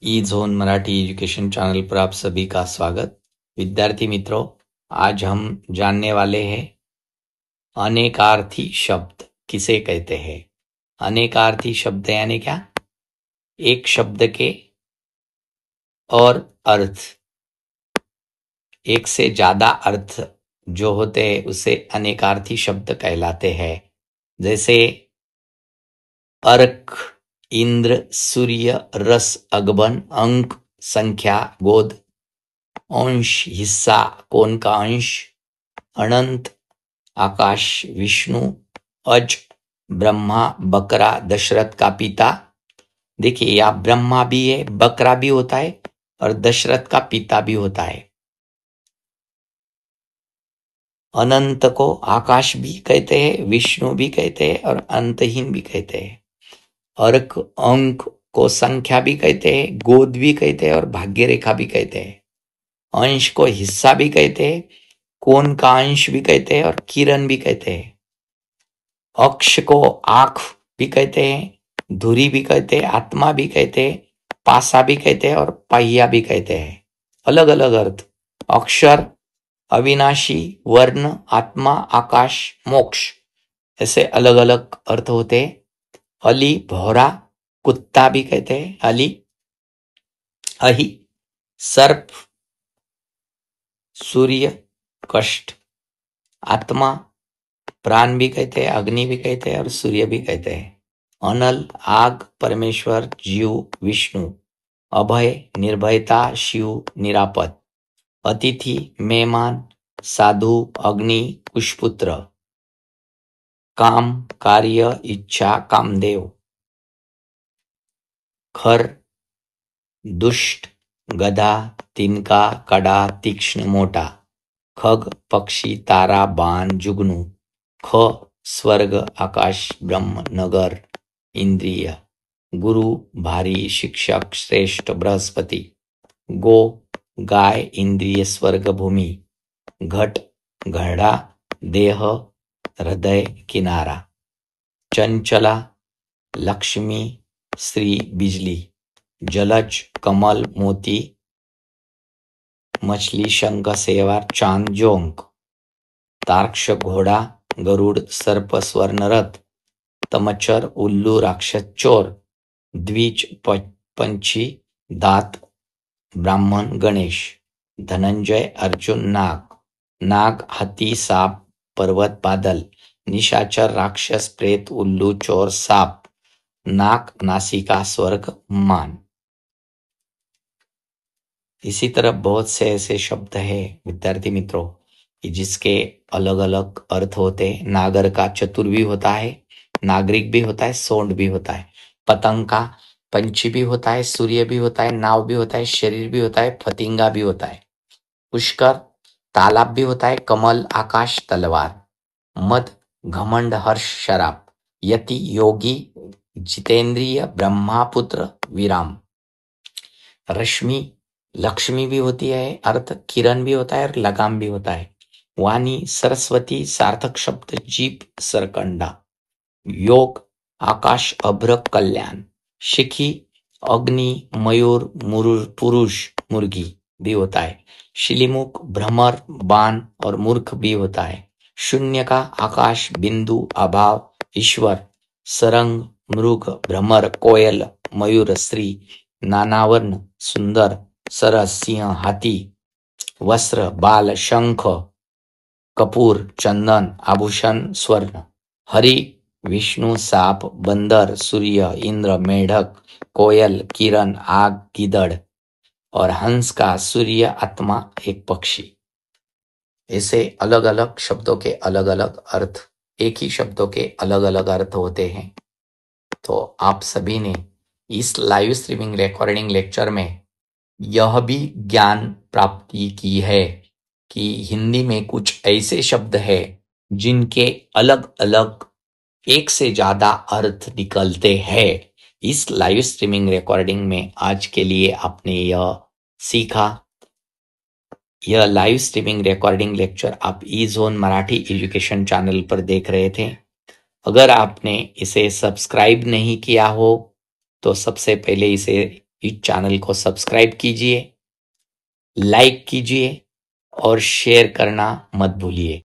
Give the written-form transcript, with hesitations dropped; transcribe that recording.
ई zone Marathi education channel पर आप सभी का स्वागत। विद्यार्थी मित्रों, आज हम जानने वाले हैं अनेकार्थी शब्द किसे कहते हैं। अनेकार्थी शब्द यानी क्या? एक शब्द के और अर्थ, एक से ज्यादा अर्थ जो होते हैं उसे अनेकार्थी शब्द कहलाते हैं। जैसे अर्क, इंद्र, सूर्य, रस, अगबन, अंक, संख्या, गोद, अंश, हिस्सा, कौन का अंश, अनंत, आकाश, विष्णु, अज, ब्रह्मा, बकरा, दशरथ का पिता। देखिए, यहाँ ब्रह्मा भी है, बकरा भी होता है और दशरथ का पिता भी होता है। अनंत को आकाश भी कहते हैं, विष्णु भी कहते हैं और अंतहीन भी कहते हैं। अर्क, अंक को संख्या भी कहते हैं, गोद भी कहते हैं और भाग्य रेखा भी कहते हैं। अंश को हिस्सा भी कहते हैं, कोण का अंश भी कहते हैं और किरण भी कहते हैं। अक्ष को आंख भी कहते हैं, धुरी भी कहते हैं, आत्मा भी कहते हैं, पासा भी कहते हैं और पहिया भी कहते हैं। अलग अलग अर्थ। अक्षर, अविनाशी, वर्ण, आत्मा, आकाश, मोक्ष, ऐसे अलग अलग अर्थ होते हैं। अली, भौरा, कुत्ता भी कहते हैं, अली, अहि, सर्प, सूर्य, कष्ट, आत्मा, प्राण भी कहते हैं, अग्नि भी कहते हैं और सूर्य भी कहते हैं। अनल, आग, परमेश्वर, जीव, विष्णु, अभय, निर्भयता, शिव, निरापद, अतिथि, मेहमान, साधु, अग्नि, कुशपुत्र, काम, कार्य, इच्छा, कामदेव, खर, दुष्ट, गधा, तिनका, कड़ा, तीक्ष्ण, मोटा, खग, पक्षी, तारा, बाण, जुगनू, ख, स्वर्ग, आकाश, ब्रह्म, नगर, इंद्रिय, गुरु, भारी, शिक्षक, श्रेष्ठ, बृहस्पति, गो, गाय, इंद्रिय, स्वर्ग, भूमि, घट, घड़ा, देह, हृदय, किनारा, चंचला, लक्ष्मी, श्री, बिजली, जलज, कमल, मोती, मछली, शंख, सेवार, चांद, जोंक, तार्क्ष, घोड़ा, गरुड़, सर्प, स्वर्ण, रथ, तमचर, उल्लू, राक्षस, चोर, द्विज, पंछी, दात, ब्राह्मण, गणेश, धनंजय, अर्जुन, नाग, नाग, हाथी, सांप, पर्वत, बादल, निशाचर, राक्षस, प्रेत, उल्लू, चोर, सांप, नाक, नासिका, स्वर्ग, मान। इसी तरह बहुत से ऐसे शब्द हैं विद्यार्थी मित्रों कि जिसके अलग अलग अर्थ होते हैं। नागर का चतुर भी होता है, नागरिक भी होता है, सोंड भी होता है। पतंग का पंछी भी होता है, सूर्य भी होता है, नाव भी होता है, शरीर भी होता है, फतिंगा भी होता है। पुष्कर तालाब भी होता है, कमल, आकाश, तलवार, मद, घमंड, हर्ष, शराब, यति, योगी, जितेंद्रिय, ब्रह्मापुत्र, विराम, रश्मि, लक्ष्मी भी होती है, अर्थ, किरण भी होता है और लगाम भी होता है। वाणी, सरस्वती, सार्थक शब्द, जीप, सरकंडा, योग, आकाश, अभ्र, कल्याण, शिखी, अग्नि, मयूर, पुरुष, मुर्गी भी होता है। शिलीमुख, भ्रमर, बाण और मूर्ख भी होता है। शून्य का आकाश, बिंदु, अभाव, ईश्वर, सरंग, मृग, भ्रमर, कोयल, मयूर, स्त्री, नानावर्ण, सुंदर, सरस, सिंह, हाथी, वस्त्र, बाल, शंख, कपूर, चंदन, आभूषण, स्वर्ण, हरि, विष्णु, साप, बंदर, सूर्य, इंद्र, मेढक, कोयल, किरण, आग, गिदड़ और हंस का सूर्य, आत्मा, एक पक्षी। ऐसे अलग अलग शब्दों के अलग अलग अर्थ, एक ही शब्दों के अलग अलग अर्थ होते हैं। तो आप सभी ने इस लाइव स्ट्रीमिंग रिकॉर्डिंग लेक्चर में यह भी ज्ञान प्राप्ति की है कि हिंदी में कुछ ऐसे शब्द है जिनके अलग अलग एक से ज्यादा अर्थ निकलते हैं। इस लाइव स्ट्रीमिंग रिकॉर्डिंग में आज के लिए आपने यह सीखा। यह लाइव स्ट्रीमिंग रिकॉर्डिंग लेक्चर आप ई जोन मराठी एजुकेशन चैनल पर देख रहे थे। अगर आपने इसे सब्सक्राइब नहीं किया हो तो सबसे पहले इसे इस चैनल को सब्सक्राइब कीजिए, लाइक कीजिए और शेयर करना मत भूलिए।